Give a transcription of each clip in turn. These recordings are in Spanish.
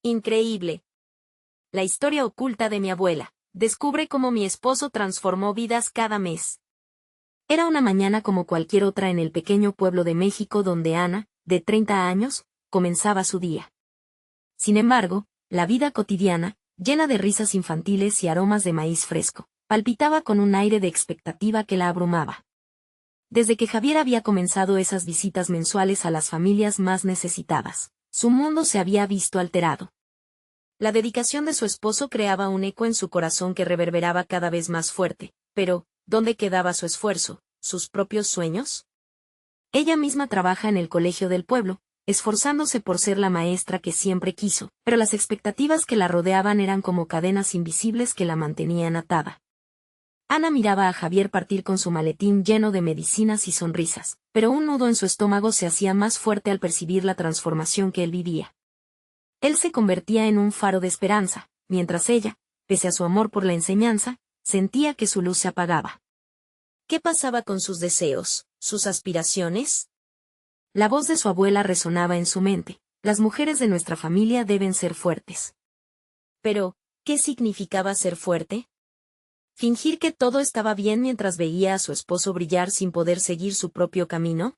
Increíble. La historia oculta de mi abuela. Descubre cómo mi esposo transformó vidas cada mes. Era una mañana como cualquier otra en el pequeño pueblo de México donde Ana, de 30 años, comenzaba su día. Sin embargo, la vida cotidiana, llena de risas infantiles y aromas de maíz fresco, palpitaba con un aire de expectativa que la abrumaba. Desde que Javier había comenzado esas visitas mensuales a las familias más necesitadas, su mundo se había visto alterado. La dedicación de su esposo creaba un eco en su corazón que reverberaba cada vez más fuerte, pero, ¿dónde quedaba su esfuerzo, sus propios sueños? Ella misma trabaja en el colegio del pueblo, esforzándose por ser la maestra que siempre quiso, pero las expectativas que la rodeaban eran como cadenas invisibles que la mantenían atada. Ana miraba a Javier partir con su maletín lleno de medicinas y sonrisas, pero un nudo en su estómago se hacía más fuerte al percibir la transformación que él vivía. Él se convertía en un faro de esperanza, mientras ella, pese a su amor por la enseñanza, sentía que su luz se apagaba. ¿Qué pasaba con sus deseos, sus aspiraciones? La voz de su abuela resonaba en su mente. Las mujeres de nuestra familia deben ser fuertes. Pero, ¿qué significaba ser fuerte? ¿Fingir que todo estaba bien mientras veía a su esposo brillar sin poder seguir su propio camino?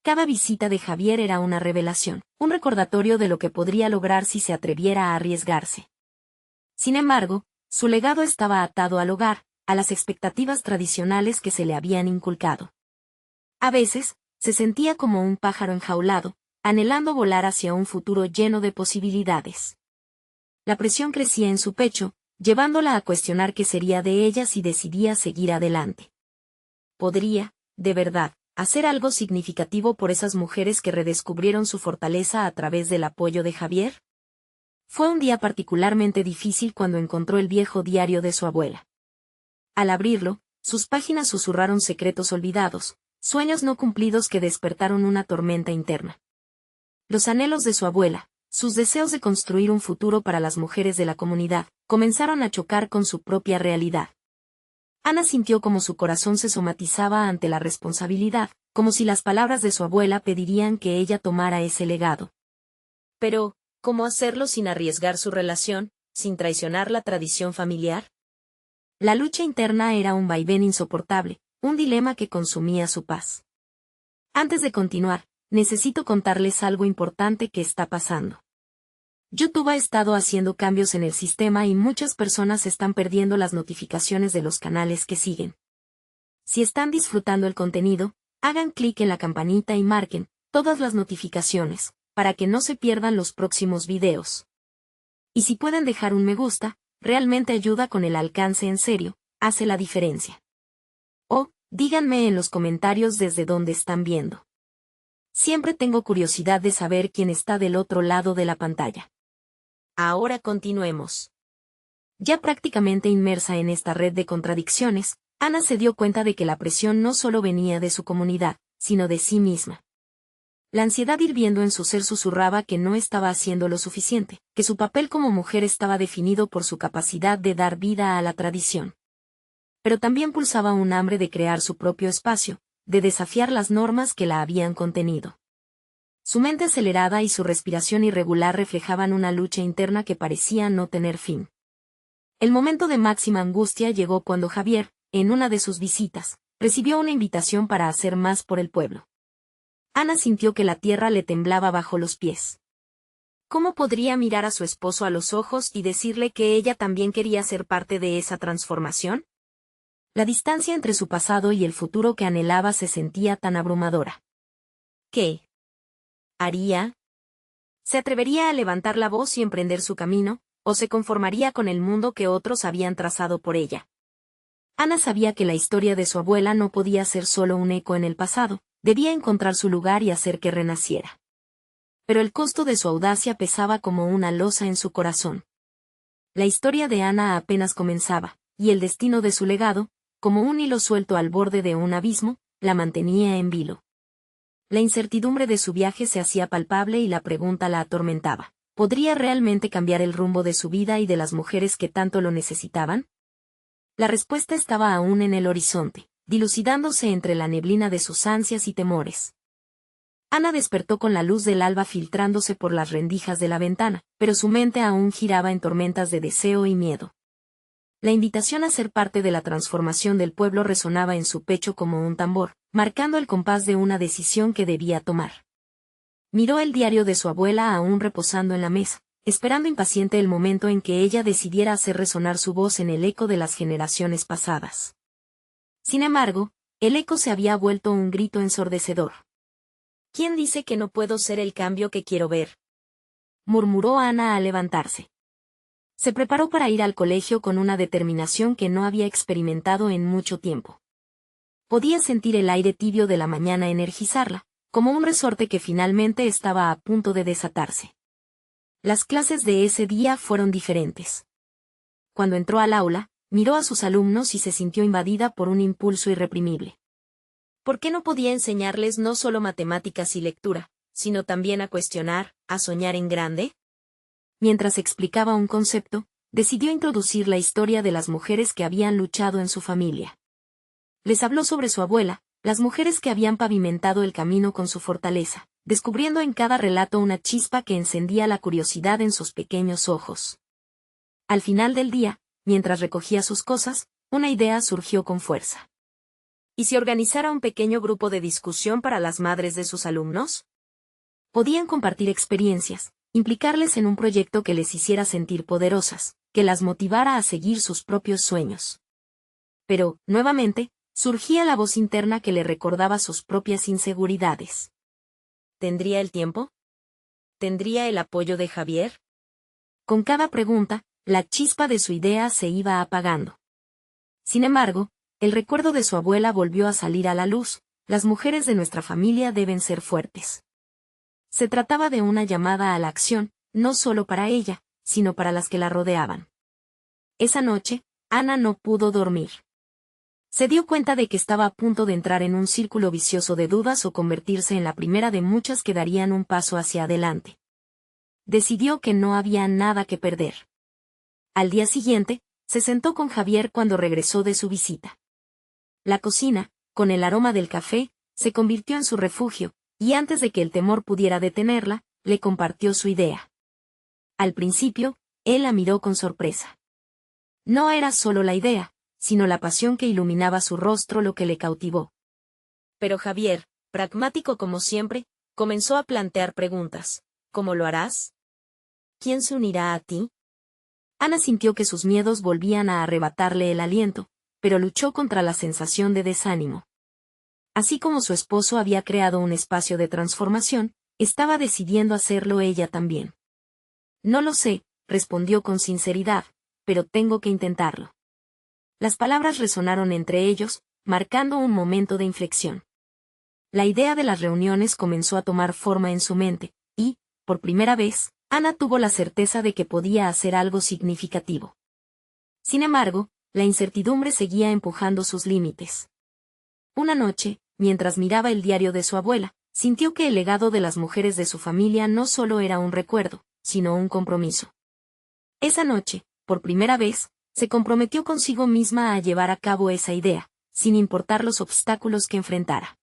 Cada visita de Javier era una revelación, un recordatorio de lo que podría lograr si se atreviera a arriesgarse. Sin embargo, su legado estaba atado al hogar, a las expectativas tradicionales que se le habían inculcado. A veces, se sentía como un pájaro enjaulado, anhelando volar hacia un futuro lleno de posibilidades. La presión crecía en su pecho, llevándola a cuestionar qué sería de ella si decidía seguir adelante. ¿Podría, de verdad, hacer algo significativo por esas mujeres que redescubrieron su fortaleza a través del apoyo de Javier? Fue un día particularmente difícil cuando encontró el viejo diario de su abuela. Al abrirlo, sus páginas susurraron secretos olvidados, sueños no cumplidos que despertaron una tormenta interna. Los anhelos de su abuela, sus deseos de construir un futuro para las mujeres de la comunidad, comenzaron a chocar con su propia realidad. Ana sintió como su corazón se somatizaba ante la responsabilidad, como si las palabras de su abuela pedirían que ella tomara ese legado. Pero, ¿cómo hacerlo sin arriesgar su relación, sin traicionar la tradición familiar? La lucha interna era un vaivén insoportable, un dilema que consumía su paz. Antes de continuar, necesito contarles algo importante que está pasando. YouTube ha estado haciendo cambios en el sistema y muchas personas están perdiendo las notificaciones de los canales que siguen. Si están disfrutando el contenido, hagan clic en la campanita y marquen todas las notificaciones, para que no se pierdan los próximos videos. Y si pueden dejar un me gusta, realmente ayuda con el alcance en serio, hace la diferencia. O, díganme en los comentarios desde dónde están viendo. Siempre tengo curiosidad de saber quién está del otro lado de la pantalla. Ahora continuemos. Ya prácticamente inmersa en esta red de contradicciones, Ana se dio cuenta de que la presión no solo venía de su comunidad, sino de sí misma. La ansiedad hirviendo en su ser susurraba que no estaba haciendo lo suficiente, que su papel como mujer estaba definido por su capacidad de dar vida a la tradición. Pero también pulsaba un hambre de crear su propio espacio, de desafiar las normas que la habían contenido. Su mente acelerada y su respiración irregular reflejaban una lucha interna que parecía no tener fin. El momento de máxima angustia llegó cuando Javier, en una de sus visitas, recibió una invitación para hacer más por el pueblo. Ana sintió que la tierra le temblaba bajo los pies. ¿Cómo podría mirar a su esposo a los ojos y decirle que ella también quería ser parte de esa transformación? La distancia entre su pasado y el futuro que anhelaba se sentía tan abrumadora. ¿Qué haría? ¿Se atrevería a levantar la voz y emprender su camino, o se conformaría con el mundo que otros habían trazado por ella? Ana sabía que la historia de su abuela no podía ser solo un eco en el pasado, debía encontrar su lugar y hacer que renaciera. Pero el costo de su audacia pesaba como una losa en su corazón. La historia de Ana apenas comenzaba, y el destino de su legado, como un hilo suelto al borde de un abismo, la mantenía en vilo. La incertidumbre de su viaje se hacía palpable y la pregunta la atormentaba. ¿Podría realmente cambiar el rumbo de su vida y de las mujeres que tanto lo necesitaban? La respuesta estaba aún en el horizonte, dilucidándose entre la neblina de sus ansias y temores. Ana despertó con la luz del alba filtrándose por las rendijas de la ventana, pero su mente aún giraba en tormentas de deseo y miedo. La invitación a ser parte de la transformación del pueblo resonaba en su pecho como un tambor, marcando el compás de una decisión que debía tomar. Miró el diario de su abuela aún reposando en la mesa, esperando impaciente el momento en que ella decidiera hacer resonar su voz en el eco de las generaciones pasadas. Sin embargo, el eco se había vuelto un grito ensordecedor. ¿Quién dice que no puedo ser el cambio que quiero ver?, murmuró Ana al levantarse. Se preparó para ir al colegio con una determinación que no había experimentado en mucho tiempo. Podía sentir el aire tibio de la mañana energizarla, como un resorte que finalmente estaba a punto de desatarse. Las clases de ese día fueron diferentes. Cuando entró al aula, miró a sus alumnos y se sintió invadida por un impulso irreprimible. ¿Por qué no podía enseñarles no solo matemáticas y lectura, sino también a cuestionar, a soñar en grande? Mientras explicaba un concepto, decidió introducir la historia de las mujeres que habían luchado en su familia. Les habló sobre su abuela, las mujeres que habían pavimentado el camino con su fortaleza, descubriendo en cada relato una chispa que encendía la curiosidad en sus pequeños ojos. Al final del día, mientras recogía sus cosas, una idea surgió con fuerza. ¿Y si organizara un pequeño grupo de discusión para las madres de sus alumnos? Podían compartir experiencias, implicarles en un proyecto que les hiciera sentir poderosas, que las motivara a seguir sus propios sueños. Pero, nuevamente, surgía la voz interna que le recordaba sus propias inseguridades. ¿Tendría el tiempo? ¿Tendría el apoyo de Javier? Con cada pregunta, la chispa de su idea se iba apagando. Sin embargo, el recuerdo de su abuela volvió a salir a la luz: las mujeres de nuestra familia deben ser fuertes. Se trataba de una llamada a la acción, no solo para ella, sino para las que la rodeaban. Esa noche, Ana no pudo dormir. Se dio cuenta de que estaba a punto de entrar en un círculo vicioso de dudas o convertirse en la primera de muchas que darían un paso hacia adelante. Decidió que no había nada que perder. Al día siguiente, se sentó con Javier cuando regresó de su visita. La cocina, con el aroma del café, se convirtió en su refugio, y antes de que el temor pudiera detenerla, le compartió su idea. Al principio, él la miró con sorpresa. No era solo la idea, sino la pasión que iluminaba su rostro lo que le cautivó. Pero Javier, pragmático como siempre, comenzó a plantear preguntas. ¿Cómo lo harás? ¿Quién se unirá a ti? Ana sintió que sus miedos volvían a arrebatarle el aliento, pero luchó contra la sensación de desánimo. Así como su esposo había creado un espacio de transformación, estaba decidiendo hacerlo ella también. No lo sé, respondió con sinceridad, pero tengo que intentarlo. Las palabras resonaron entre ellos, marcando un momento de inflexión. La idea de las reuniones comenzó a tomar forma en su mente, y, por primera vez, Ana tuvo la certeza de que podía hacer algo significativo. Sin embargo, la incertidumbre seguía empujando sus límites. Una noche, mientras miraba el diario de su abuela, sintió que el legado de las mujeres de su familia no solo era un recuerdo, sino un compromiso. Esa noche, por primera vez, se comprometió consigo misma a llevar a cabo esa idea, sin importar los obstáculos que enfrentara.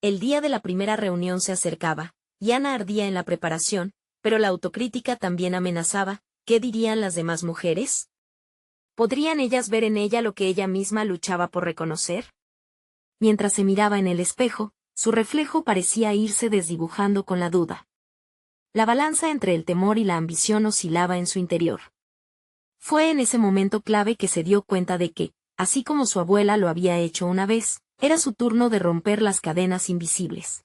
El día de la primera reunión se acercaba, y Ana ardía en la preparación, pero la autocrítica también amenazaba. ¿Qué dirían las demás mujeres? ¿Podrían ellas ver en ella lo que ella misma luchaba por reconocer? Mientras se miraba en el espejo, su reflejo parecía irse desdibujando con la duda. La balanza entre el temor y la ambición oscilaba en su interior. Fue en ese momento clave que se dio cuenta de que, así como su abuela lo había hecho una vez, era su turno de romper las cadenas invisibles.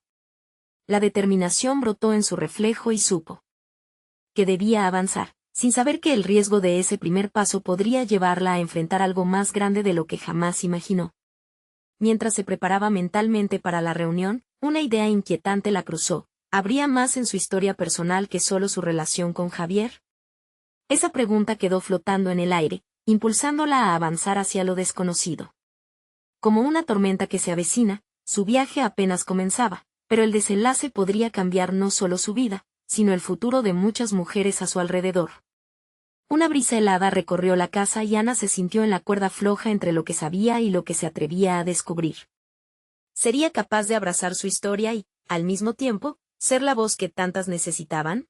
La determinación brotó en su reflejo y supo que debía avanzar, sin saber que el riesgo de ese primer paso podría llevarla a enfrentar algo más grande de lo que jamás imaginó. Mientras se preparaba mentalmente para la reunión, una idea inquietante la cruzó. ¿Habría más en su historia personal que solo su relación con Javier? Esa pregunta quedó flotando en el aire, impulsándola a avanzar hacia lo desconocido. Como una tormenta que se avecina, su viaje apenas comenzaba, pero el desenlace podría cambiar no solo su vida, sino el futuro de muchas mujeres a su alrededor. Una brisa helada recorrió la casa y Ana se sintió en la cuerda floja entre lo que sabía y lo que se atrevía a descubrir. ¿Sería capaz de abrazar su historia y, al mismo tiempo, ser la voz que tantas necesitaban?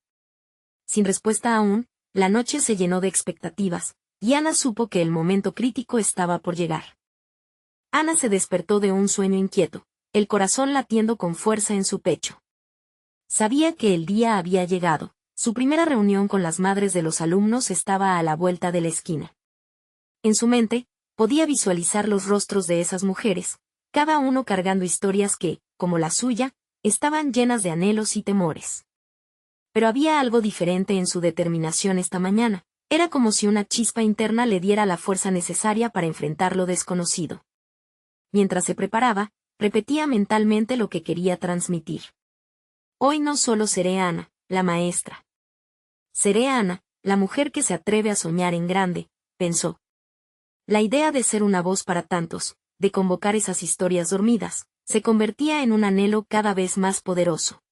Sin respuesta aún, la noche se llenó de expectativas, y Ana supo que el momento crítico estaba por llegar. Ana se despertó de un sueño inquieto, el corazón latiendo con fuerza en su pecho. Sabía que el día había llegado, su primera reunión con las madres de los alumnos estaba a la vuelta de la esquina. En su mente, podía visualizar los rostros de esas mujeres, cada uno cargando historias que, como la suya, estaban llenas de anhelos y temores. Pero había algo diferente en su determinación esta mañana, era como si una chispa interna le diera la fuerza necesaria para enfrentar lo desconocido. Mientras se preparaba, repetía mentalmente lo que quería transmitir. Hoy no solo seré Ana, la maestra. Seré Ana, la mujer que se atreve a soñar en grande, pensó. La idea de ser una voz para tantos, de convocar esas historias dormidas, se convertía en un anhelo cada vez más poderoso.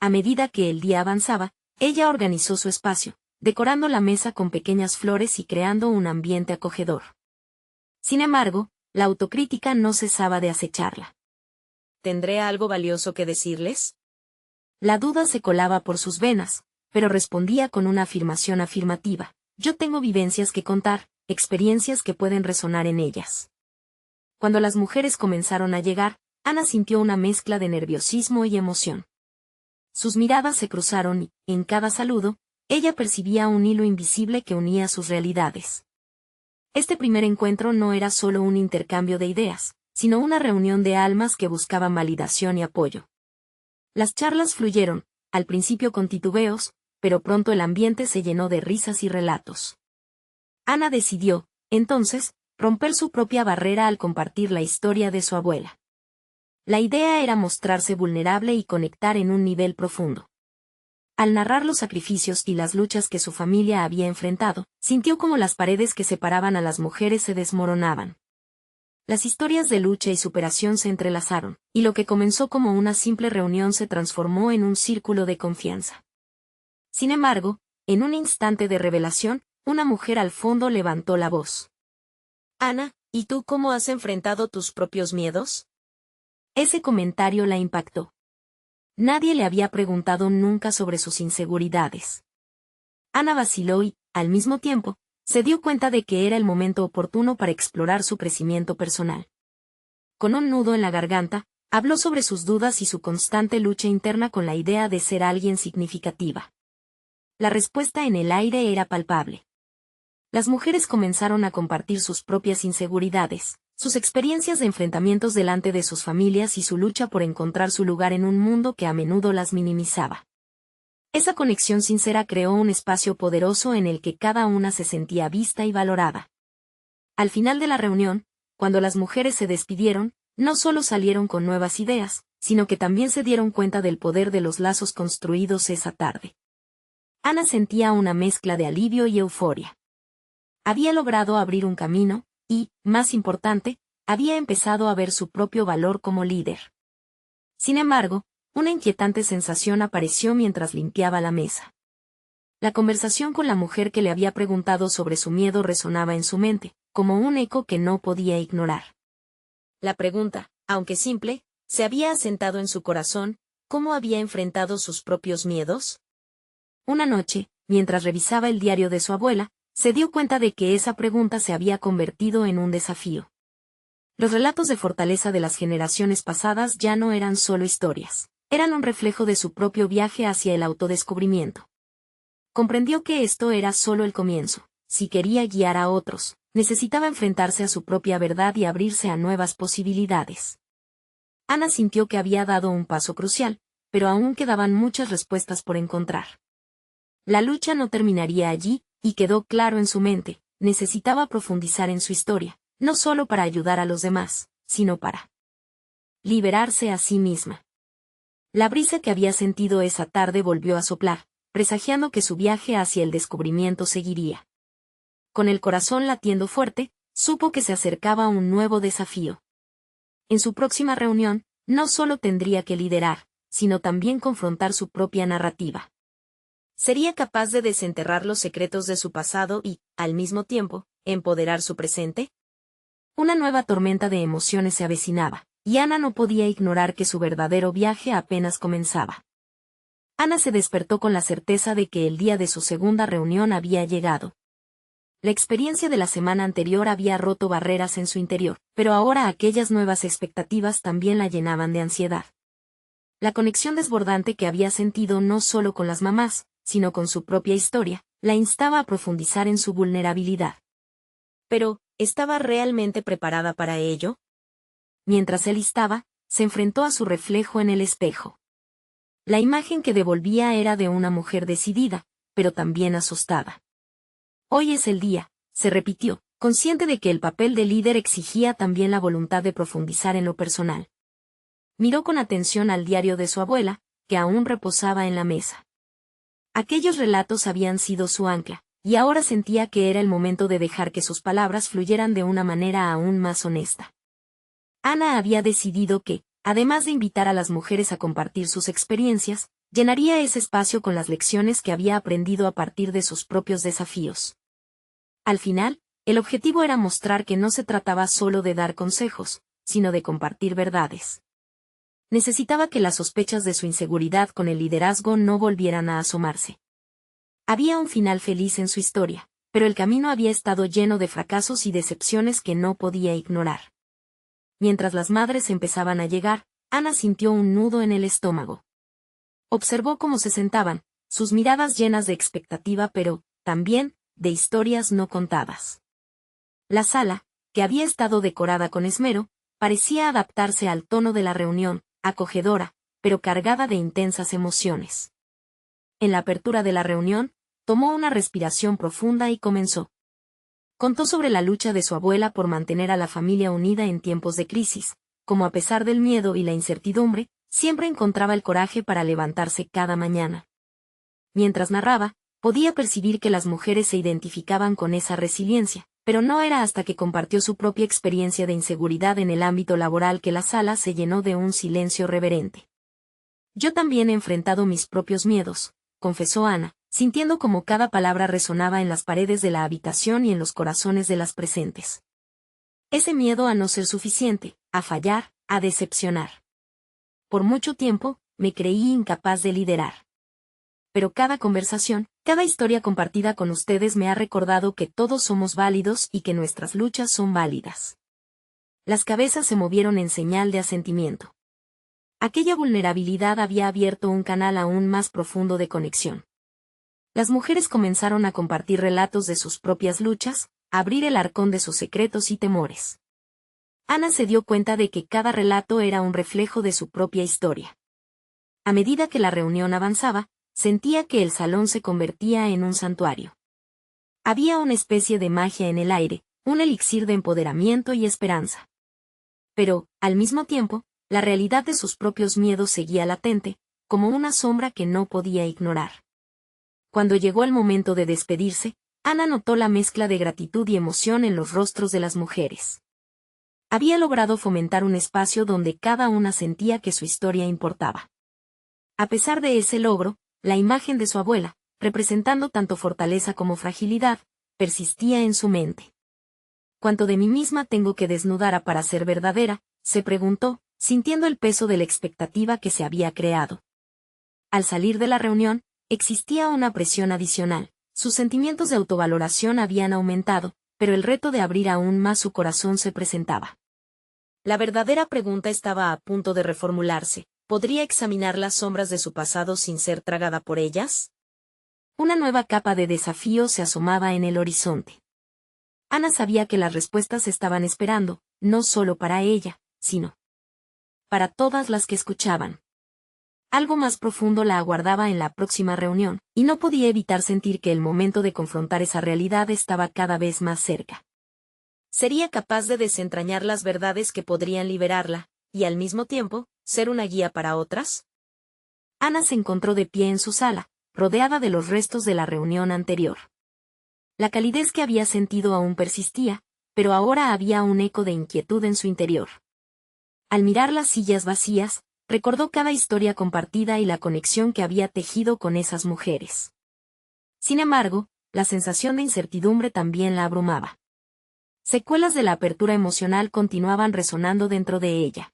A medida que el día avanzaba, ella organizó su espacio, decorando la mesa con pequeñas flores y creando un ambiente acogedor. Sin embargo, la autocrítica no cesaba de acecharla. ¿Tendré algo valioso que decirles? La duda se colaba por sus venas, pero respondía con una afirmación afirmativa. Yo tengo vivencias que contar, experiencias que pueden resonar en ellas. Cuando las mujeres comenzaron a llegar, Ana sintió una mezcla de nerviosismo y emoción. Sus miradas se cruzaron y, en cada saludo, ella percibía un hilo invisible que unía sus realidades. Este primer encuentro no era solo un intercambio de ideas, sino una reunión de almas que buscaban validación y apoyo. Las charlas fluyeron, al principio con titubeos, pero pronto el ambiente se llenó de risas y relatos. Ana decidió, entonces, romper su propia barrera al compartir la historia de su abuela. La idea era mostrarse vulnerable y conectar en un nivel profundo. Al narrar los sacrificios y las luchas que su familia había enfrentado, sintió como las paredes que separaban a las mujeres se desmoronaban. Las historias de lucha y superación se entrelazaron, y lo que comenzó como una simple reunión se transformó en un círculo de confianza. Sin embargo, en un instante de revelación, una mujer al fondo levantó la voz. Ana, ¿y tú cómo has enfrentado tus propios miedos? Ese comentario la impactó. Nadie le había preguntado nunca sobre sus inseguridades. Ana vaciló y, al mismo tiempo, se dio cuenta de que era el momento oportuno para explorar su crecimiento personal. Con un nudo en la garganta, habló sobre sus dudas y su constante lucha interna con la idea de ser alguien significativa. La respuesta en el aire era palpable. Las mujeres comenzaron a compartir sus propias inseguridades, sus experiencias de enfrentamientos delante de sus familias y su lucha por encontrar su lugar en un mundo que a menudo las minimizaba. Esa conexión sincera creó un espacio poderoso en el que cada una se sentía vista y valorada. Al final de la reunión, cuando las mujeres se despidieron, no solo salieron con nuevas ideas, sino que también se dieron cuenta del poder de los lazos construidos esa tarde. Ana sentía una mezcla de alivio y euforia. Había logrado abrir un camino, y, más importante, había empezado a ver su propio valor como líder. Sin embargo, una inquietante sensación apareció mientras limpiaba la mesa. La conversación con la mujer que le había preguntado sobre su miedo resonaba en su mente, como un eco que no podía ignorar. La pregunta, aunque simple, se había asentado en su corazón. ¿Cómo había enfrentado sus propios miedos? Una noche, mientras revisaba el diario de su abuela, se dio cuenta de que esa pregunta se había convertido en un desafío. Los relatos de fortaleza de las generaciones pasadas ya no eran solo historias, eran un reflejo de su propio viaje hacia el autodescubrimiento. Comprendió que esto era solo el comienzo. Si quería guiar a otros, necesitaba enfrentarse a su propia verdad y abrirse a nuevas posibilidades. Ana sintió que había dado un paso crucial, pero aún quedaban muchas respuestas por encontrar. La lucha no terminaría allí, y quedó claro en su mente, necesitaba profundizar en su historia, no solo para ayudar a los demás, sino para liberarse a sí misma. La brisa que había sentido esa tarde volvió a soplar, presagiando que su viaje hacia el descubrimiento seguiría. Con el corazón latiendo fuerte, supo que se acercaba un nuevo desafío. En su próxima reunión, no solo tendría que liderar, sino también confrontar su propia narrativa. ¿Sería capaz de desenterrar los secretos de su pasado y, al mismo tiempo, empoderar su presente? Una nueva tormenta de emociones se avecinaba, y Ana no podía ignorar que su verdadero viaje apenas comenzaba. Ana se despertó con la certeza de que el día de su segunda reunión había llegado. La experiencia de la semana anterior había roto barreras en su interior, pero ahora aquellas nuevas expectativas también la llenaban de ansiedad. La conexión desbordante que había sentido no solo con las mamás, sino con su propia historia, la instaba a profundizar en su vulnerabilidad. Pero, ¿estaba realmente preparada para ello? Mientras se listaba, se enfrentó a su reflejo en el espejo. La imagen que devolvía era de una mujer decidida, pero también asustada. Hoy es el día, se repitió, consciente de que el papel de líder exigía también la voluntad de profundizar en lo personal. Miró con atención al diario de su abuela, que aún reposaba en la mesa. Aquellos relatos habían sido su ancla, y ahora sentía que era el momento de dejar que sus palabras fluyeran de una manera aún más honesta. Ana había decidido que, además de invitar a las mujeres a compartir sus experiencias, llenaría ese espacio con las lecciones que había aprendido a partir de sus propios desafíos. Al final, el objetivo era mostrar que no se trataba solo de dar consejos, sino de compartir verdades. Necesitaba que las sospechas de su inseguridad con el liderazgo no volvieran a asomarse. Había un final feliz en su historia, pero el camino había estado lleno de fracasos y decepciones que no podía ignorar. Mientras las madres empezaban a llegar, Ana sintió un nudo en el estómago. Observó cómo se sentaban, sus miradas llenas de expectativa pero, también, de historias no contadas. La sala, que había estado decorada con esmero, parecía adaptarse al tono de la reunión, acogedora, pero cargada de intensas emociones. En la apertura de la reunión, tomó una respiración profunda y comenzó. Contó sobre la lucha de su abuela por mantener a la familia unida en tiempos de crisis, como a pesar del miedo y la incertidumbre, siempre encontraba el coraje para levantarse cada mañana. Mientras narraba, podía percibir que las mujeres se identificaban con esa resiliencia, pero no era hasta que compartió su propia experiencia de inseguridad en el ámbito laboral que la sala se llenó de un silencio reverente. Yo también he enfrentado mis propios miedos, confesó Ana, sintiendo como cada palabra resonaba en las paredes de la habitación y en los corazones de las presentes. Ese miedo a no ser suficiente, a fallar, a decepcionar. Por mucho tiempo, me creí incapaz de liderar. Pero cada conversación, cada historia compartida con ustedes me ha recordado que todos somos válidos y que nuestras luchas son válidas. Las cabezas se movieron en señal de asentimiento. Aquella vulnerabilidad había abierto un canal aún más profundo de conexión. Las mujeres comenzaron a compartir relatos de sus propias luchas, a abrir el arcón de sus secretos y temores. Ana se dio cuenta de que cada relato era un reflejo de su propia historia. A medida que la reunión avanzaba, sentía que el salón se convertía en un santuario. Había una especie de magia en el aire, un elixir de empoderamiento y esperanza. Pero, al mismo tiempo, la realidad de sus propios miedos seguía latente, como una sombra que no podía ignorar. Cuando llegó el momento de despedirse, Ana notó la mezcla de gratitud y emoción en los rostros de las mujeres. Había logrado fomentar un espacio donde cada una sentía que su historia importaba. A pesar de ese logro, la imagen de su abuela, representando tanto fortaleza como fragilidad, persistía en su mente. ¿Cuánto de mí misma tengo que desnudar para ser verdadera?, se preguntó, sintiendo el peso de la expectativa que se había creado. Al salir de la reunión, existía una presión adicional. Sus sentimientos de autovaloración habían aumentado, pero el reto de abrir aún más su corazón se presentaba. La verdadera pregunta estaba a punto de reformularse. ¿Podría examinar las sombras de su pasado sin ser tragada por ellas? Una nueva capa de desafío se asomaba en el horizonte. Ana sabía que las respuestas estaban esperando, no solo para ella, sino para todas las que escuchaban. Algo más profundo la aguardaba en la próxima reunión, y no podía evitar sentir que el momento de confrontar esa realidad estaba cada vez más cerca. ¿Sería capaz de desentrañar las verdades que podrían liberarla, y al mismo tiempo, ser una guía para otras? Ana se encontró de pie en su sala, rodeada de los restos de la reunión anterior. La calidez que había sentido aún persistía, pero ahora había un eco de inquietud en su interior. Al mirar las sillas vacías, recordó cada historia compartida y la conexión que había tejido con esas mujeres. Sin embargo, la sensación de incertidumbre también la abrumaba. Secuelas de la apertura emocional continuaban resonando dentro de ella.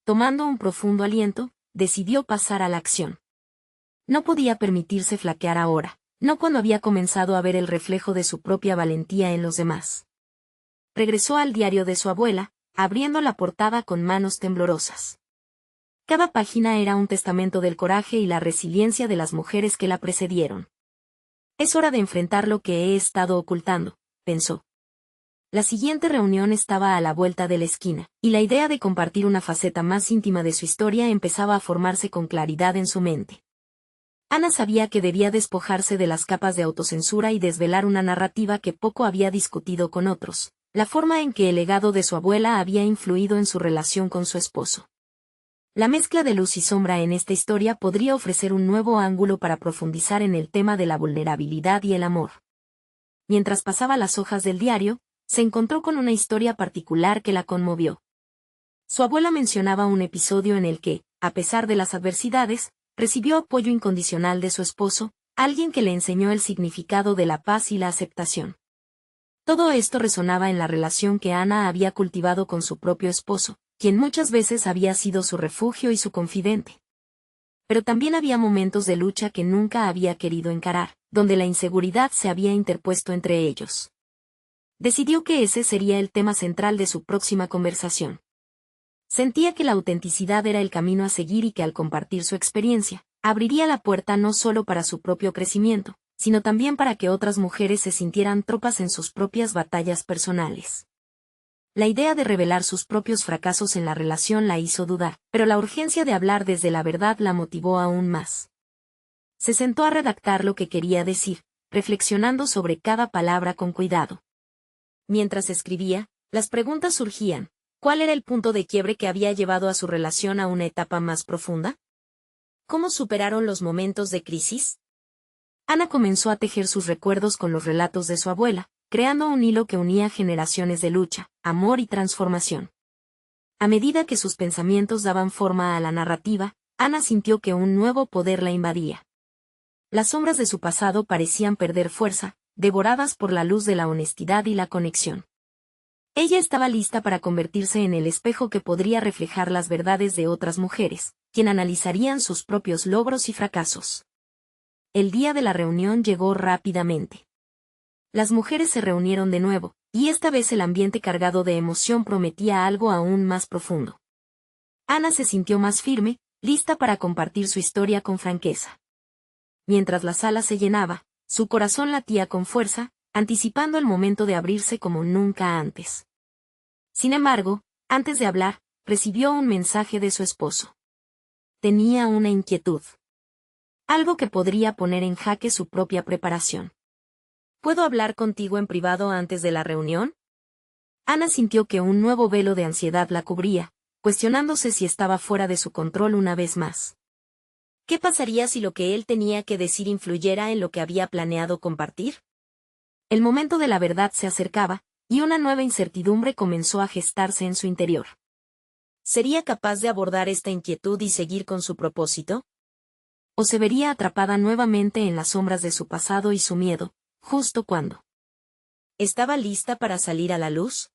tomando un profundo aliento, decidió pasar a la acción. No podía permitirse flaquear ahora, no cuando había comenzado a ver el reflejo de su propia valentía en los demás. Regresó al diario de su abuela, abriendo la portada con manos temblorosas. Cada página era un testamento del coraje y la resiliencia de las mujeres que la precedieron. Es hora de enfrentar lo que he estado ocultando, pensó. La siguiente reunión estaba a la vuelta de la esquina, y la idea de compartir una faceta más íntima de su historia empezaba a formarse con claridad en su mente. Ana sabía que debía despojarse de las capas de autocensura y desvelar una narrativa que poco había discutido con otros, la forma en que el legado de su abuela había influido en su relación con su esposo. La mezcla de luz y sombra en esta historia podría ofrecer un nuevo ángulo para profundizar en el tema de la vulnerabilidad y el amor. Mientras pasaba las hojas del diario, se encontró con una historia particular que la conmovió. Su abuela mencionaba un episodio en el que, a pesar de las adversidades, recibió apoyo incondicional de su esposo, alguien que le enseñó el significado de la paz y la aceptación. Todo esto resonaba en la relación que Ana había cultivado con su propio esposo, quien muchas veces había sido su refugio y su confidente. Pero también había momentos de lucha que nunca había querido encarar, donde la inseguridad se había interpuesto entre ellos. Decidió que ese sería el tema central de su próxima conversación. Sentía que la autenticidad era el camino a seguir y que al compartir su experiencia, abriría la puerta no solo para su propio crecimiento, sino también para que otras mujeres se sintieran tropas en sus propias batallas personales. La idea de revelar sus propios fracasos en la relación la hizo dudar, pero la urgencia de hablar desde la verdad la motivó aún más. Se sentó a redactar lo que quería decir, reflexionando sobre cada palabra con cuidado. Mientras escribía, las preguntas surgían. ¿Cuál era el punto de quiebre que había llevado a su relación a una etapa más profunda? ¿Cómo superaron los momentos de crisis? Ana comenzó a tejer sus recuerdos con los relatos de su abuela, creando un hilo que unía generaciones de lucha, amor y transformación. A medida que sus pensamientos daban forma a la narrativa, Ana sintió que un nuevo poder la invadía. Las sombras de su pasado parecían perder fuerza, devoradas por la luz de la honestidad y la conexión. Ella estaba lista para convertirse en el espejo que podría reflejar las verdades de otras mujeres, quien analizarían sus propios logros y fracasos. El día de la reunión llegó rápidamente. Las mujeres se reunieron de nuevo, y esta vez el ambiente cargado de emoción prometía algo aún más profundo. Ana se sintió más firme, lista para compartir su historia con franqueza. Mientras la sala se llenaba, su corazón latía con fuerza, anticipando el momento de abrirse como nunca antes. Sin embargo, antes de hablar, recibió un mensaje de su esposo. Tenía una inquietud. Algo que podría poner en jaque su propia preparación. ¿Puedo hablar contigo en privado antes de la reunión? Ana sintió que un nuevo velo de ansiedad la cubría, cuestionándose si estaba fuera de su control una vez más. ¿Qué pasaría si lo que él tenía que decir influyera en lo que había planeado compartir? El momento de la verdad se acercaba, y una nueva incertidumbre comenzó a gestarse en su interior. ¿Sería capaz de abordar esta inquietud y seguir con su propósito? ¿O se vería atrapada nuevamente en las sombras de su pasado y su miedo, justo cuando estaba lista para salir a la luz?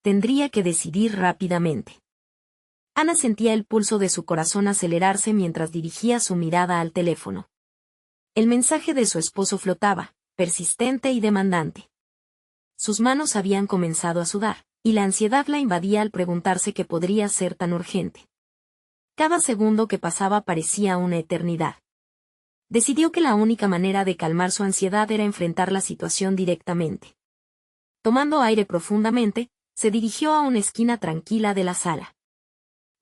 Tendría que decidir rápidamente. Ana sentía el pulso de su corazón acelerarse mientras dirigía su mirada al teléfono. El mensaje de su esposo flotaba, persistente y demandante. Sus manos habían comenzado a sudar, y la ansiedad la invadía al preguntarse qué podría ser tan urgente. Cada segundo que pasaba parecía una eternidad. Decidió que la única manera de calmar su ansiedad era enfrentar la situación directamente. Tomando aire profundamente, se dirigió a una esquina tranquila de la sala.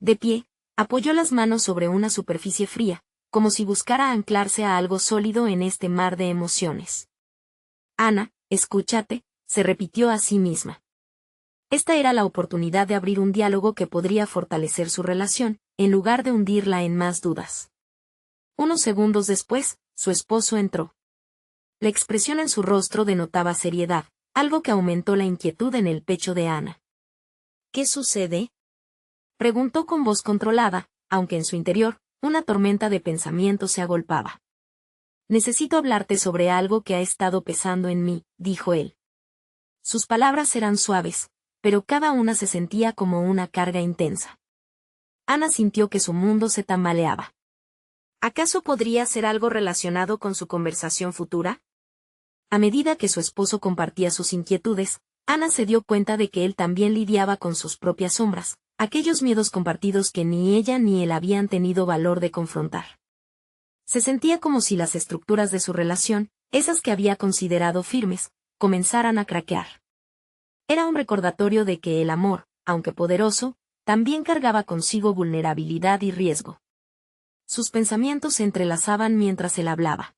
De pie, apoyó las manos sobre una superficie fría, como si buscara anclarse a algo sólido en este mar de emociones. Ana, escúchate, se repitió a sí misma. Esta era la oportunidad de abrir un diálogo que podría fortalecer su relación, en lugar de hundirla en más dudas. Unos segundos después, su esposo entró. La expresión en su rostro denotaba seriedad, algo que aumentó la inquietud en el pecho de Ana. ¿Qué sucede?, preguntó con voz controlada, aunque en su interior, una tormenta de pensamientos se agolpaba. Necesito hablarte sobre algo que ha estado pesando en mí, dijo él. Sus palabras eran suaves, pero cada una se sentía como una carga intensa. Ana sintió que su mundo se tambaleaba. ¿Acaso podría ser algo relacionado con su conversación futura? A medida que su esposo compartía sus inquietudes, Ana se dio cuenta de que él también lidiaba con sus propias sombras, aquellos miedos compartidos que ni ella ni él habían tenido valor de confrontar. Se sentía como si las estructuras de su relación, esas que había considerado firmes, comenzaran a craquear. Era un recordatorio de que el amor, aunque poderoso, también cargaba consigo vulnerabilidad y riesgo. Sus pensamientos se entrelazaban mientras él hablaba.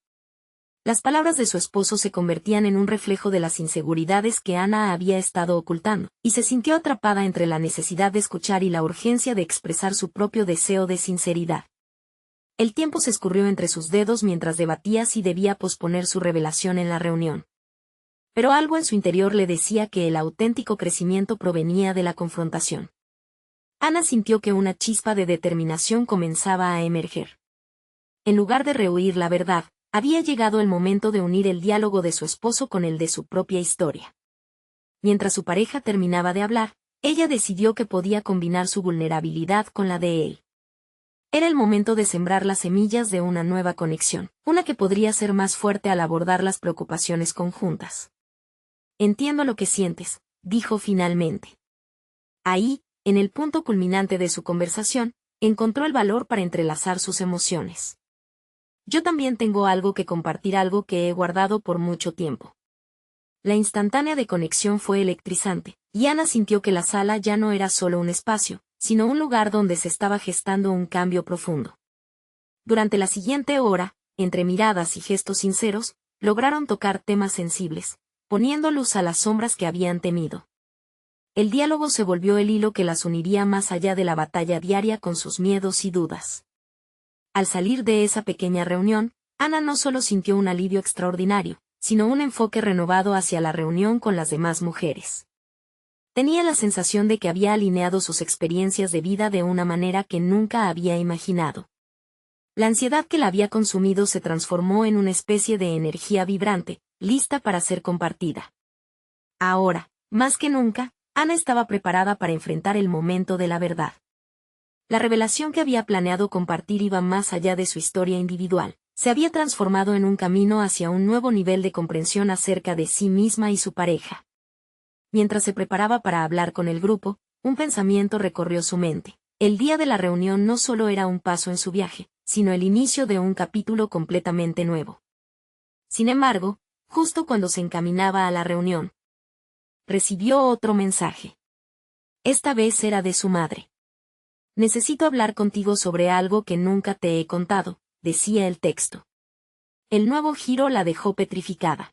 Las palabras de su esposo se convertían en un reflejo de las inseguridades que Ana había estado ocultando, y se sintió atrapada entre la necesidad de escuchar y la urgencia de expresar su propio deseo de sinceridad. El tiempo se escurrió entre sus dedos mientras debatía si debía posponer su revelación en la reunión. Pero algo en su interior le decía que el auténtico crecimiento provenía de la confrontación. Ana sintió que una chispa de determinación comenzaba a emerger. En lugar de rehuir la verdad, había llegado el momento de unir el diálogo de su esposo con el de su propia historia. Mientras su pareja terminaba de hablar, ella decidió que podía combinar su vulnerabilidad con la de él. Era el momento de sembrar las semillas de una nueva conexión, una que podría ser más fuerte al abordar las preocupaciones conjuntas. Entiendo lo que sientes, dijo finalmente. Ahí, en el punto culminante de su conversación, encontró el valor para entrelazar sus emociones. Yo también tengo algo que compartir, algo que he guardado por mucho tiempo. La instantánea de conexión fue electrizante, y Ana sintió que la sala ya no era solo un espacio, sino un lugar donde se estaba gestando un cambio profundo. Durante la siguiente hora, entre miradas y gestos sinceros, lograron tocar temas sensibles, poniendo luz a las sombras que habían temido. El diálogo se volvió el hilo que las uniría más allá de la batalla diaria con sus miedos y dudas. Al salir de esa pequeña reunión, Ana no solo sintió un alivio extraordinario, sino un enfoque renovado hacia la reunión con las demás mujeres. Tenía la sensación de que había alineado sus experiencias de vida de una manera que nunca había imaginado. La ansiedad que la había consumido se transformó en una especie de energía vibrante, lista para ser compartida. Ahora, más que nunca, Ana estaba preparada para enfrentar el momento de la verdad. La revelación que había planeado compartir iba más allá de su historia individual, se había transformado en un camino hacia un nuevo nivel de comprensión acerca de sí misma y su pareja. Mientras se preparaba para hablar con el grupo, un pensamiento recorrió su mente. El día de la reunión no solo era un paso en su viaje, sino el inicio de un capítulo completamente nuevo. Sin embargo, justo cuando se encaminaba a la reunión, recibió otro mensaje. Esta vez era de su madre. Necesito hablar contigo sobre algo que nunca te he contado, decía el texto. El nuevo giro la dejó petrificada.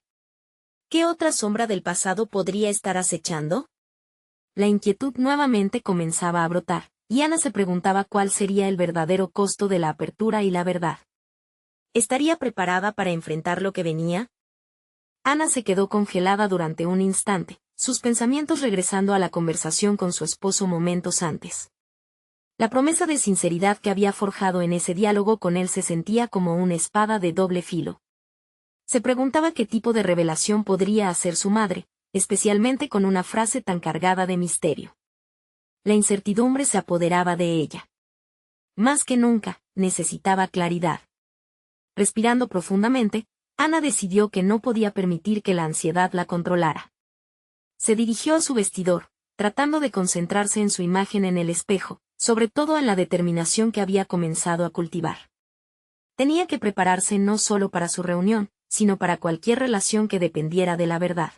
¿Qué otra sombra del pasado podría estar acechando? La inquietud nuevamente comenzaba a brotar, y Ana se preguntaba cuál sería el verdadero costo de la apertura y la verdad. ¿Estaría preparada para enfrentar lo que venía? Ana se quedó congelada durante un instante, sus pensamientos regresando a la conversación con su esposo momentos antes. La promesa de sinceridad que había forjado en ese diálogo con él se sentía como una espada de doble filo. Se preguntaba qué tipo de revelación podría hacer su madre, especialmente con una frase tan cargada de misterio. La incertidumbre se apoderaba de ella. Más que nunca, necesitaba claridad. Respirando profundamente, Ana decidió que no podía permitir que la ansiedad la controlara. Se dirigió a su vestidor, tratando de concentrarse en su imagen en el espejo, sobre todo en la determinación que había comenzado a cultivar. Tenía que prepararse no solo para su reunión, sino para cualquier relación que dependiera de la verdad.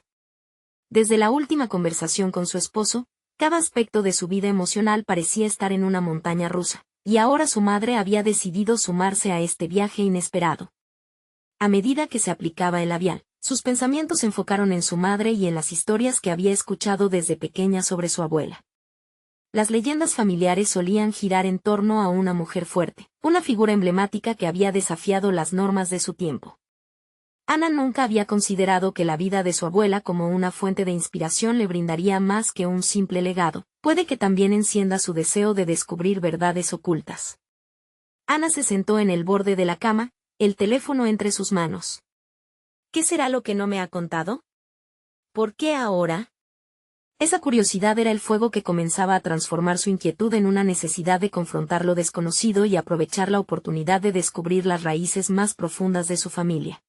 Desde la última conversación con su esposo, cada aspecto de su vida emocional parecía estar en una montaña rusa, y ahora su madre había decidido sumarse a este viaje inesperado. A medida que se aplicaba el labial, sus pensamientos se enfocaron en su madre y en las historias que había escuchado desde pequeña sobre su abuela. Las leyendas familiares solían girar en torno a una mujer fuerte, una figura emblemática que había desafiado las normas de su tiempo. Ana nunca había considerado que la vida de su abuela como una fuente de inspiración le brindaría más que un simple legado, puede que también encienda su deseo de descubrir verdades ocultas. Ana se sentó en el borde de la cama, el teléfono entre sus manos. ¿Qué será lo que no me ha contado? ¿Por qué ahora? Esa curiosidad era el fuego que comenzaba a transformar su inquietud en una necesidad de confrontar lo desconocido y aprovechar la oportunidad de descubrir las raíces más profundas de su familia.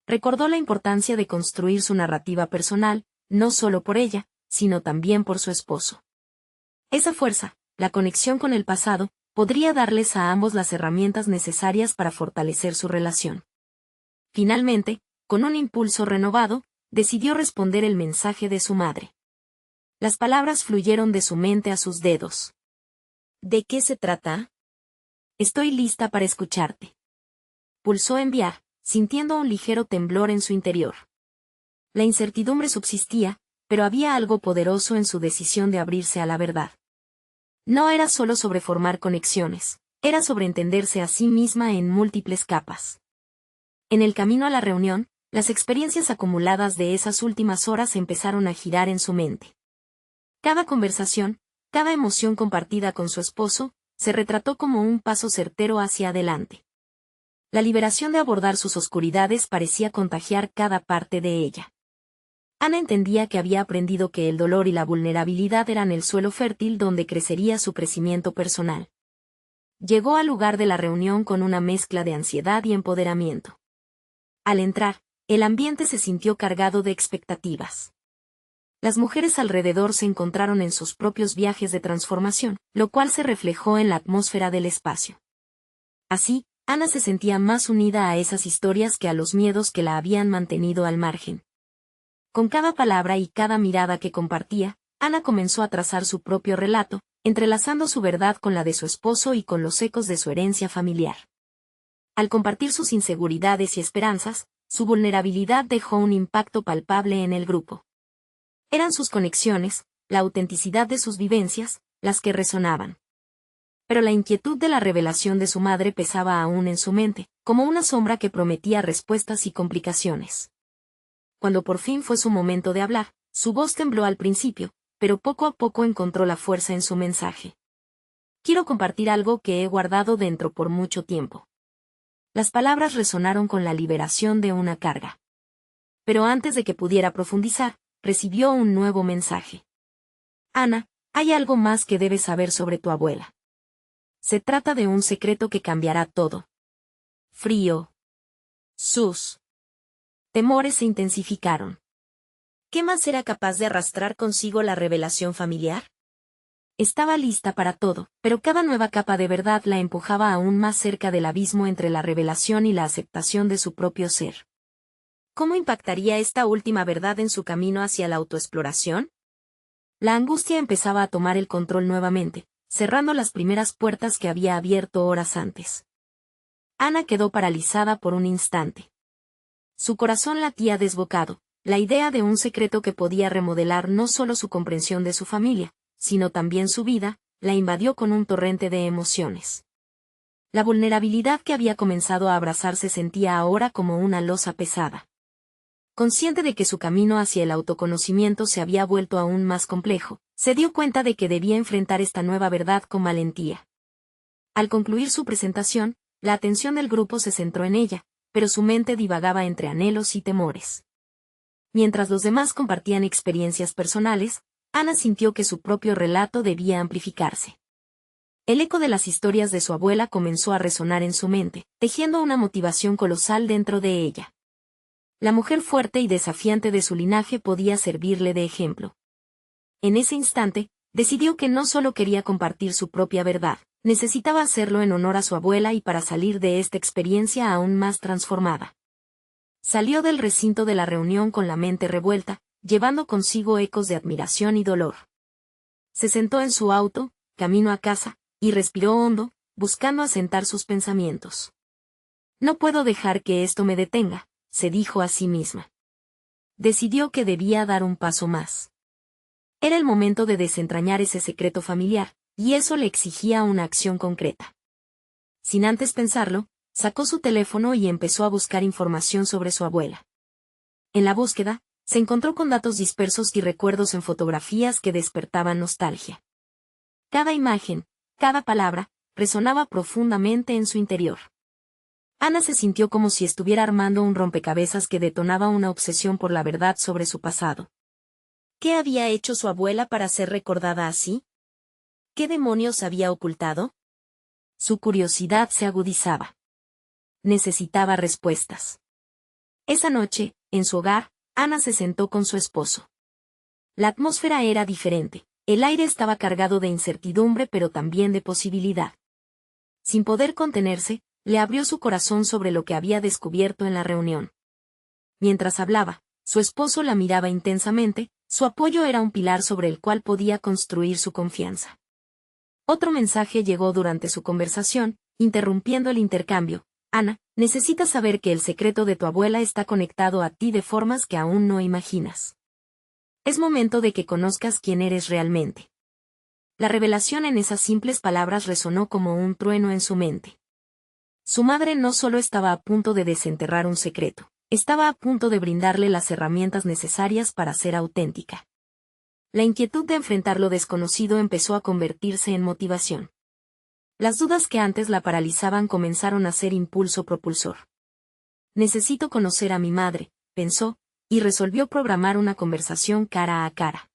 Recordó la importancia de construir su narrativa personal, no solo por ella, sino también por su esposo. Esa fuerza, la conexión con el pasado, podría darles a ambos las herramientas necesarias para fortalecer su relación. Finalmente, con un impulso renovado, decidió responder el mensaje de su madre. Las palabras fluyeron de su mente a sus dedos. ¿De qué se trata? Estoy lista para escucharte. Pulsó enviar, sintiendo un ligero temblor en su interior. La incertidumbre subsistía, pero había algo poderoso en su decisión de abrirse a la verdad. No era solo sobre formar conexiones, era sobre entenderse a sí misma en múltiples capas. En el camino a la reunión, las experiencias acumuladas de esas últimas horas empezaron a girar en su mente. Cada conversación, cada emoción compartida con su esposo, se retrató como un paso certero hacia adelante. La liberación de abordar sus oscuridades parecía contagiar cada parte de ella. Ana entendía que había aprendido que el dolor y la vulnerabilidad eran el suelo fértil donde crecería su crecimiento personal. Llegó al lugar de la reunión con una mezcla de ansiedad y empoderamiento. Al entrar, el ambiente se sintió cargado de expectativas. Las mujeres alrededor se encontraron en sus propios viajes de transformación, lo cual se reflejó en la atmósfera del espacio. Así, Ana se sentía más unida a esas historias que a los miedos que la habían mantenido al margen. Con cada palabra y cada mirada que compartía, Ana comenzó a trazar su propio relato, entrelazando su verdad con la de su esposo y con los ecos de su herencia familiar. Al compartir sus inseguridades y esperanzas, su vulnerabilidad dejó un impacto palpable en el grupo. Eran sus conexiones, la autenticidad de sus vivencias, las que resonaban. Pero la inquietud de la revelación de su madre pesaba aún en su mente, como una sombra que prometía respuestas y complicaciones. Cuando por fin fue su momento de hablar, su voz tembló al principio, pero poco a poco encontró la fuerza en su mensaje. Quiero compartir algo que he guardado dentro por mucho tiempo. Las palabras resonaron con la liberación de una carga. Pero antes de que pudiera profundizar, recibió un nuevo mensaje. Ana, hay algo más que debes saber sobre tu abuela. Se trata de un secreto que cambiará todo. Frío. Sus temores se intensificaron. ¿Qué más era capaz de arrastrar consigo la revelación familiar? Estaba lista para todo, pero cada nueva capa de verdad la empujaba aún más cerca del abismo entre la revelación y la aceptación de su propio ser. ¿Cómo impactaría esta última verdad en su camino hacia la autoexploración? La angustia empezaba a tomar el control nuevamente, cerrando las primeras puertas que había abierto horas antes. Ana quedó paralizada por un instante. Su corazón latía desbocado, la idea de un secreto que podía remodelar no solo su comprensión de su familia, sino también su vida, la invadió con un torrente de emociones. La vulnerabilidad que había comenzado a abrazar se sentía ahora como una losa pesada. Consciente de que su camino hacia el autoconocimiento se había vuelto aún más complejo, se dio cuenta de que debía enfrentar esta nueva verdad con valentía. Al concluir su presentación, la atención del grupo se centró en ella, pero su mente divagaba entre anhelos y temores. Mientras los demás compartían experiencias personales, Ana sintió que su propio relato debía amplificarse. El eco de las historias de su abuela comenzó a resonar en su mente, tejiendo una motivación colosal dentro de ella. La mujer fuerte y desafiante de su linaje podía servirle de ejemplo. En ese instante, decidió que no solo quería compartir su propia verdad, necesitaba hacerlo en honor a su abuela y para salir de esta experiencia aún más transformada. Salió del recinto de la reunión con la mente revuelta, llevando consigo ecos de admiración y dolor. Se sentó en su auto, camino a casa, y respiró hondo, buscando asentar sus pensamientos. No puedo dejar que esto me detenga, se dijo a sí misma. Decidió que debía dar un paso más. Era el momento de desentrañar ese secreto familiar, y eso le exigía una acción concreta. Sin antes pensarlo, sacó su teléfono y empezó a buscar información sobre su abuela. En la búsqueda, se encontró con datos dispersos y recuerdos en fotografías que despertaban nostalgia. Cada imagen, cada palabra, resonaba profundamente en su interior. Ana se sintió como si estuviera armando un rompecabezas que detonaba una obsesión por la verdad sobre su pasado. ¿Qué había hecho su abuela para ser recordada así? ¿Qué demonios había ocultado? Su curiosidad se agudizaba. Necesitaba respuestas. Esa noche, en su hogar, Ana se sentó con su esposo. La atmósfera era diferente. El aire estaba cargado de incertidumbre pero también de posibilidad. Sin poder contenerse, le abrió su corazón sobre lo que había descubierto en la reunión. Mientras hablaba, su esposo la miraba intensamente, su apoyo era un pilar sobre el cual podía construir su confianza. Otro mensaje llegó durante su conversación, interrumpiendo el intercambio. Ana, necesitas saber que el secreto de tu abuela está conectado a ti de formas que aún no imaginas. Es momento de que conozcas quién eres realmente. La revelación en esas simples palabras resonó como un trueno en su mente. Su madre no solo estaba a punto de desenterrar un secreto, estaba a punto de brindarle las herramientas necesarias para ser auténtica. La inquietud de enfrentar lo desconocido empezó a convertirse en motivación. Las dudas que antes la paralizaban comenzaron a ser impulso propulsor. Necesito conocer a mi madre, pensó, y resolvió programar una conversación cara a cara.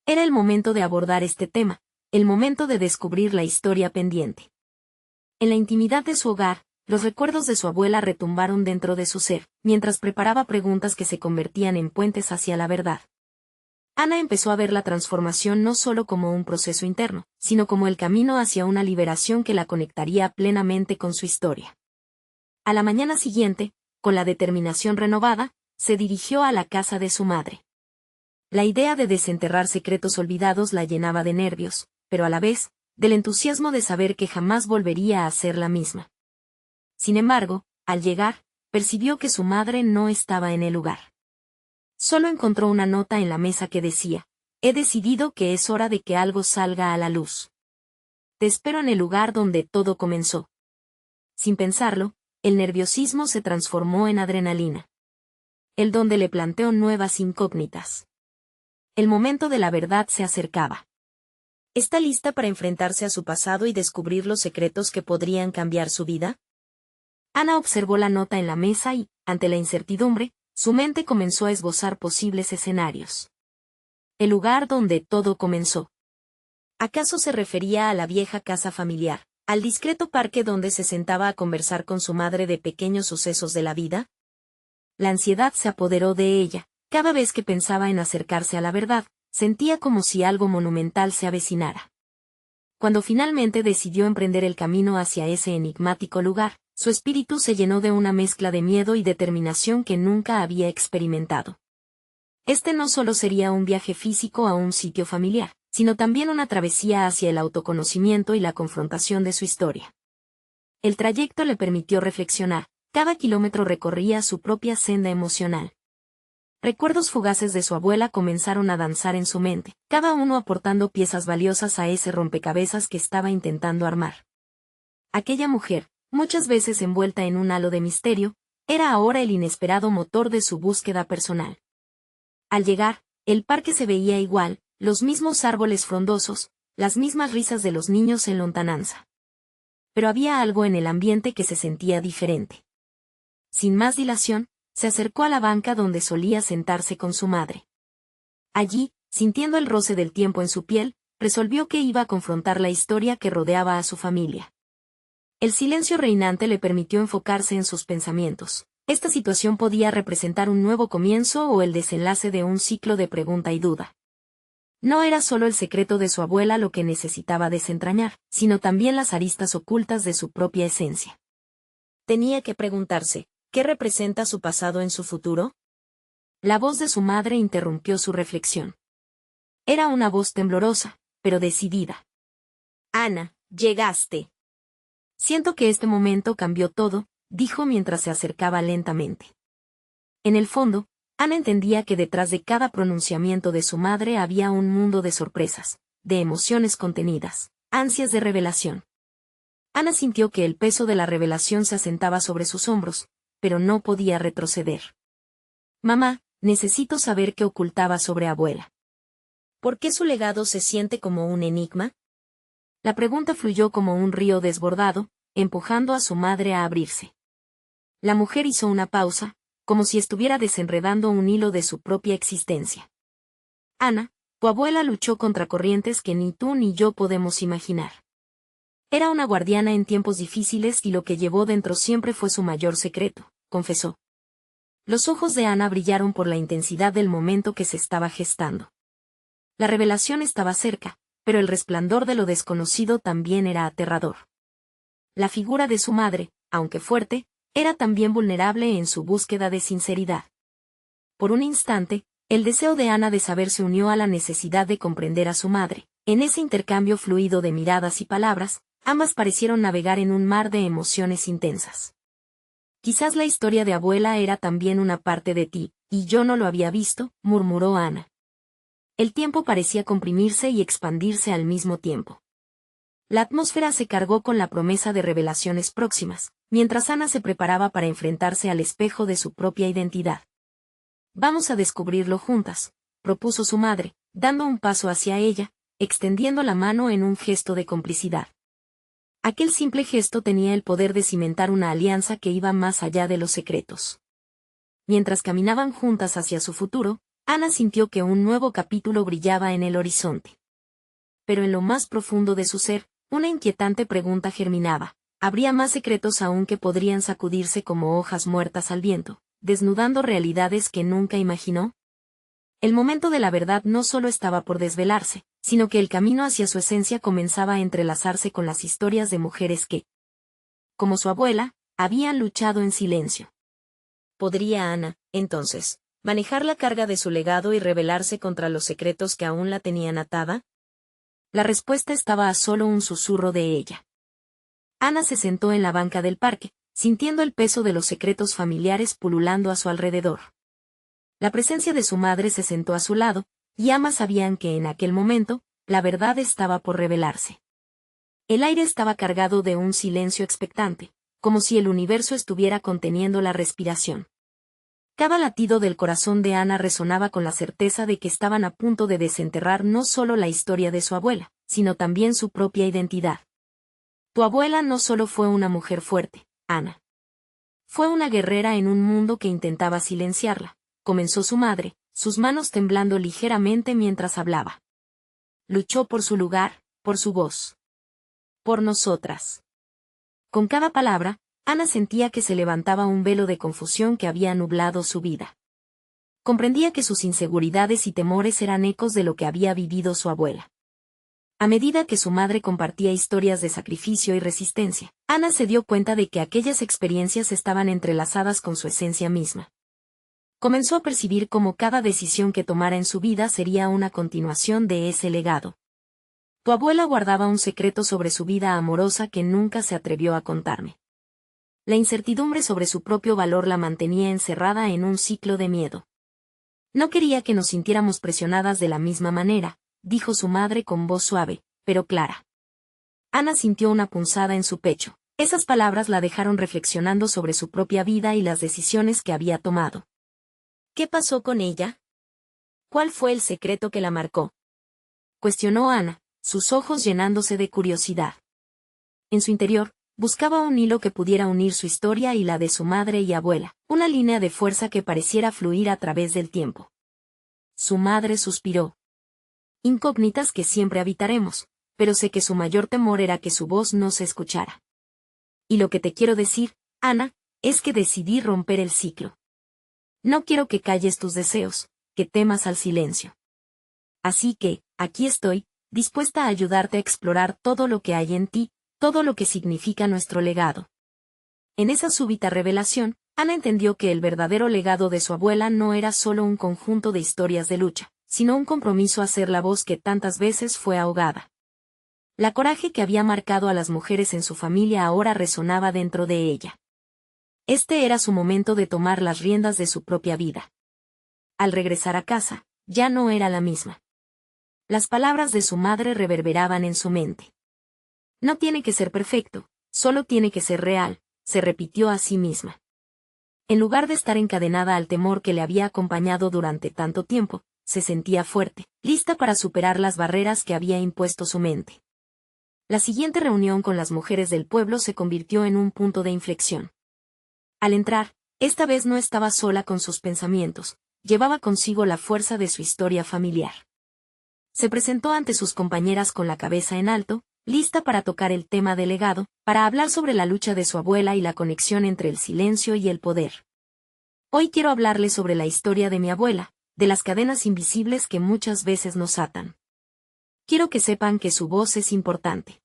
Era el momento de abordar este tema, el momento de descubrir la historia pendiente. En la intimidad de su hogar, los recuerdos de su abuela retumbaron dentro de su ser, mientras preparaba preguntas que se convertían en puentes hacia la verdad. Ana empezó a ver la transformación no solo como un proceso interno, sino como el camino hacia una liberación que la conectaría plenamente con su historia. A la mañana siguiente, con la determinación renovada, se dirigió a la casa de su madre. La idea de desenterrar secretos olvidados la llenaba de nervios, pero a la vez, del entusiasmo de saber que jamás volvería a ser la misma. Sin embargo, al llegar, percibió que su madre no estaba en el lugar. Solo encontró una nota en la mesa que decía: he decidido que es hora de que algo salga a la luz. Te espero en el lugar donde todo comenzó. Sin pensarlo, el nerviosismo se transformó en adrenalina. El donde le planteó nuevas incógnitas. El momento de la verdad se acercaba. ¿Está lista para enfrentarse a su pasado y descubrir los secretos que podrían cambiar su vida? Ana observó la nota en la mesa y, ante la incertidumbre, su mente comenzó a esbozar posibles escenarios. El lugar donde todo comenzó. ¿Acaso se refería a la vieja casa familiar, al discreto parque donde se sentaba a conversar con su madre de pequeños sucesos de la vida? La ansiedad se apoderó de ella. Cada vez que pensaba en acercarse a la verdad, sentía como si algo monumental se avecinara. Cuando finalmente decidió emprender el camino hacia ese enigmático lugar, su espíritu se llenó de una mezcla de miedo y determinación que nunca había experimentado. Este no solo sería un viaje físico a un sitio familiar, sino también una travesía hacia el autoconocimiento y la confrontación de su historia. El trayecto le permitió reflexionar, cada kilómetro recorría su propia senda emocional. Recuerdos fugaces de su abuela comenzaron a danzar en su mente, cada uno aportando piezas valiosas a ese rompecabezas que estaba intentando armar. Aquella mujer, muchas veces envuelta en un halo de misterio, era ahora el inesperado motor de su búsqueda personal. Al llegar, el parque se veía igual, los mismos árboles frondosos, las mismas risas de los niños en lontananza. Pero había algo en el ambiente que se sentía diferente. Sin más dilación, se acercó a la banca donde solía sentarse con su madre. Allí, sintiendo el roce del tiempo en su piel, resolvió que iba a confrontar la historia que rodeaba a su familia. El silencio reinante le permitió enfocarse en sus pensamientos. Esta situación podía representar un nuevo comienzo o el desenlace de un ciclo de pregunta y duda. No era solo el secreto de su abuela lo que necesitaba desentrañar, sino también las aristas ocultas de su propia esencia. Tenía que preguntarse, ¿qué representa su pasado en su futuro? La voz de su madre interrumpió su reflexión. Era una voz temblorosa, pero decidida. Ana, llegaste. Siento que este momento cambió todo, dijo mientras se acercaba lentamente. En el fondo, Ana entendía que detrás de cada pronunciamiento de su madre había un mundo de sorpresas, de emociones contenidas, ansias de revelación. Ana sintió que el peso de la revelación se asentaba sobre sus hombros, pero no podía retroceder. Mamá, necesito saber qué ocultaba sobre abuela. ¿Por qué su legado se siente como un enigma? La pregunta fluyó como un río desbordado, empujando a su madre a abrirse. La mujer hizo una pausa, como si estuviera desenredando un hilo de su propia existencia. Ana, tu abuela luchó contra corrientes que ni tú ni yo podemos imaginar. Era una guardiana en tiempos difíciles y lo que llevó dentro siempre fue su mayor secreto, confesó. Los ojos de Ana brillaron por la intensidad del momento que se estaba gestando. La revelación estaba cerca, pero el resplandor de lo desconocido también era aterrador. La figura de su madre, aunque fuerte, era también vulnerable en su búsqueda de sinceridad. Por un instante, el deseo de Ana de saber se unió a la necesidad de comprender a su madre. En ese intercambio fluido de miradas y palabras, ambas parecieron navegar en un mar de emociones intensas. Quizás la historia de abuela era también una parte de ti, y yo no lo había visto, murmuró Ana. El tiempo parecía comprimirse y expandirse al mismo tiempo. La atmósfera se cargó con la promesa de revelaciones próximas, mientras Ana se preparaba para enfrentarse al espejo de su propia identidad. Vamos a descubrirlo juntas, propuso su madre, dando un paso hacia ella, extendiendo la mano en un gesto de complicidad. Aquel simple gesto tenía el poder de cimentar una alianza que iba más allá de los secretos. Mientras caminaban juntas hacia su futuro, Ana sintió que un nuevo capítulo brillaba en el horizonte. Pero en lo más profundo de su ser, una inquietante pregunta germinaba. ¿Habría más secretos aún que podrían sacudirse como hojas muertas al viento, desnudando realidades que nunca imaginó? El momento de la verdad no solo estaba por desvelarse, sino que el camino hacia su esencia comenzaba a entrelazarse con las historias de mujeres que, como su abuela, habían luchado en silencio. ¿Podría Ana, entonces, manejar la carga de su legado y rebelarse contra los secretos que aún la tenían atada? La respuesta estaba a solo un susurro de ella. Ana se sentó en la banca del parque, sintiendo el peso de los secretos familiares pululando a su alrededor. La presencia de su madre se sentó a su lado, y ambas sabían que en aquel momento, la verdad estaba por revelarse. El aire estaba cargado de un silencio expectante, como si el universo estuviera conteniendo la respiración. Cada latido del corazón de Ana resonaba con la certeza de que estaban a punto de desenterrar no solo la historia de su abuela, sino también su propia identidad. Tu abuela no solo fue una mujer fuerte, Ana. Fue una guerrera en un mundo que intentaba silenciarla, comenzó su madre, sus manos temblando ligeramente mientras hablaba. Luchó por su lugar, por su voz. Por nosotras. Con cada palabra, Ana sentía que se levantaba un velo de confusión que había nublado su vida. Comprendía que sus inseguridades y temores eran ecos de lo que había vivido su abuela. A medida que su madre compartía historias de sacrificio y resistencia, Ana se dio cuenta de que aquellas experiencias estaban entrelazadas con su esencia misma. Comenzó a percibir cómo cada decisión que tomara en su vida sería una continuación de ese legado. Tu abuela guardaba un secreto sobre su vida amorosa que nunca se atrevió a contarme. La incertidumbre sobre su propio valor la mantenía encerrada en un ciclo de miedo. No quería que nos sintiéramos presionadas de la misma manera, dijo su madre con voz suave, pero clara. Ana sintió una punzada en su pecho. Esas palabras la dejaron reflexionando sobre su propia vida y las decisiones que había tomado. ¿Qué pasó con ella? ¿Cuál fue el secreto que la marcó? Cuestionó Ana, sus ojos llenándose de curiosidad. En su interior, buscaba un hilo que pudiera unir su historia y la de su madre y abuela, una línea de fuerza que pareciera fluir a través del tiempo. Su madre suspiró. Incógnitas que siempre habitaremos, pero sé que su mayor temor era que su voz no se escuchara. Y lo que te quiero decir, Ana, es que decidí romper el ciclo. No quiero que calles tus deseos, que temas al silencio. Así que, aquí estoy, dispuesta a ayudarte a explorar todo lo que hay en ti, todo lo que significa nuestro legado. En esa súbita revelación, Ana entendió que el verdadero legado de su abuela no era solo un conjunto de historias de lucha, sino un compromiso a ser la voz que tantas veces fue ahogada. La coraje que había marcado a las mujeres en su familia ahora resonaba dentro de ella. Este era su momento de tomar las riendas de su propia vida. Al regresar a casa, ya no era la misma. Las palabras de su madre reverberaban en su mente. No tiene que ser perfecto, solo tiene que ser real, se repitió a sí misma. En lugar de estar encadenada al temor que le había acompañado durante tanto tiempo, se sentía fuerte, lista para superar las barreras que había impuesto su mente. La siguiente reunión con las mujeres del pueblo se convirtió en un punto de inflexión. Al entrar, esta vez no estaba sola con sus pensamientos, llevaba consigo la fuerza de su historia familiar. Se presentó ante sus compañeras con la cabeza en alto, lista para tocar el tema del legado, para hablar sobre la lucha de su abuela y la conexión entre el silencio y el poder. Hoy quiero hablarles sobre la historia de mi abuela, de las cadenas invisibles que muchas veces nos atan. Quiero que sepan que su voz es importante.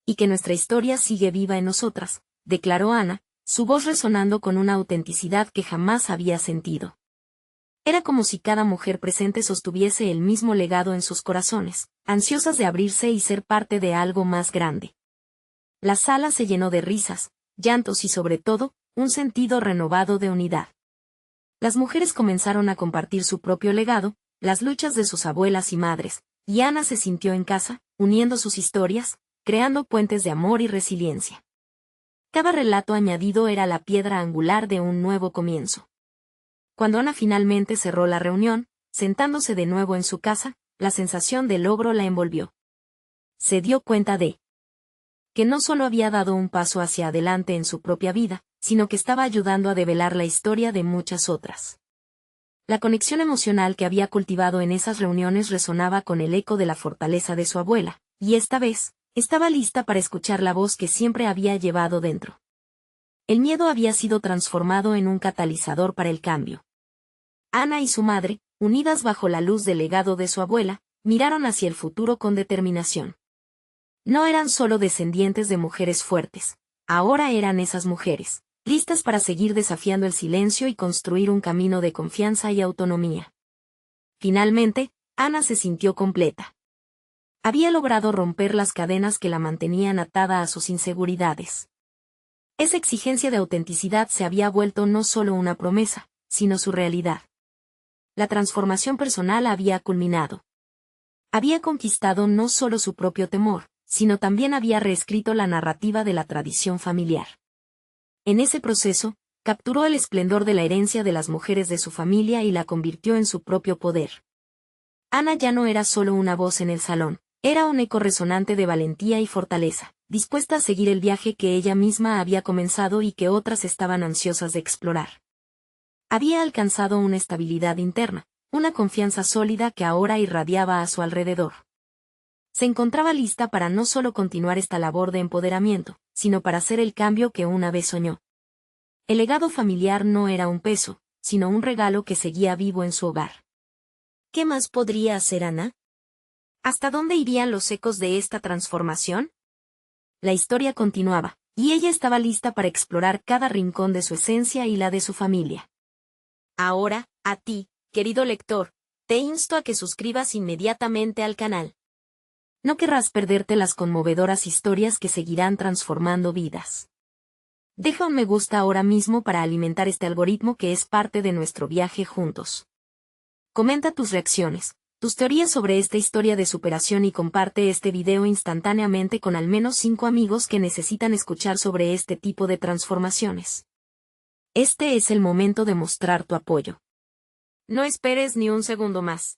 Y que nuestra historia sigue viva en nosotras, declaró Ana, su voz resonando con una autenticidad que jamás había sentido. Era como si cada mujer presente sostuviese el mismo legado en sus corazones, ansiosas de abrirse y ser parte de algo más grande. La sala se llenó de risas, llantos y sobre todo, un sentido renovado de unidad. Las mujeres comenzaron a compartir su propio legado, las luchas de sus abuelas y madres, y Ana se sintió en casa, uniendo sus historias, creando puentes de amor y resiliencia. Cada relato añadido era la piedra angular de un nuevo comienzo. Cuando Ana finalmente cerró la reunión, sentándose de nuevo en su casa, la sensación de logro la envolvió. Se dio cuenta de que no solo había dado un paso hacia adelante en su propia vida, sino que estaba ayudando a develar la historia de muchas otras. La conexión emocional que había cultivado en esas reuniones resonaba con el eco de la fortaleza de su abuela, y esta vez, estaba lista para escuchar la voz que siempre había llevado dentro. El miedo había sido transformado en un catalizador para el cambio. Ana y su madre, unidas bajo la luz del legado de su abuela, miraron hacia el futuro con determinación. No eran solo descendientes de mujeres fuertes, ahora eran esas mujeres, listas para seguir desafiando el silencio y construir un camino de confianza y autonomía. Finalmente, Ana se sintió completa. Había logrado romper las cadenas que la mantenían atada a sus inseguridades. Esa exigencia de autenticidad se había vuelto no solo una promesa, sino su realidad. La transformación personal había culminado. Había conquistado no solo su propio temor, sino también había reescrito la narrativa de la tradición familiar. En ese proceso, capturó el esplendor de la herencia de las mujeres de su familia y la convirtió en su propio poder. Ana ya no era solo una voz en el salón, era un eco resonante de valentía y fortaleza, dispuesta a seguir el viaje que ella misma había comenzado y que otras estaban ansiosas de explorar. Había alcanzado una estabilidad interna, una confianza sólida que ahora irradiaba a su alrededor. Se encontraba lista para no solo continuar esta labor de empoderamiento, sino para hacer el cambio que una vez soñó. El legado familiar no era un peso, sino un regalo que seguía vivo en su hogar. ¿Qué más podría hacer Ana? ¿Hasta dónde irían los ecos de esta transformación? La historia continuaba, y ella estaba lista para explorar cada rincón de su esencia y la de su familia. Ahora, a ti, querido lector, te insto a que suscribas inmediatamente al canal. No querrás perderte las conmovedoras historias que seguirán transformando vidas. Deja un me gusta ahora mismo para alimentar este algoritmo que es parte de nuestro viaje juntos. Comenta tus reacciones, tus teorías sobre esta historia de superación y comparte este video instantáneamente con al menos 5 amigos que necesitan escuchar sobre este tipo de transformaciones. Este es el momento de mostrar tu apoyo. No esperes ni un segundo más.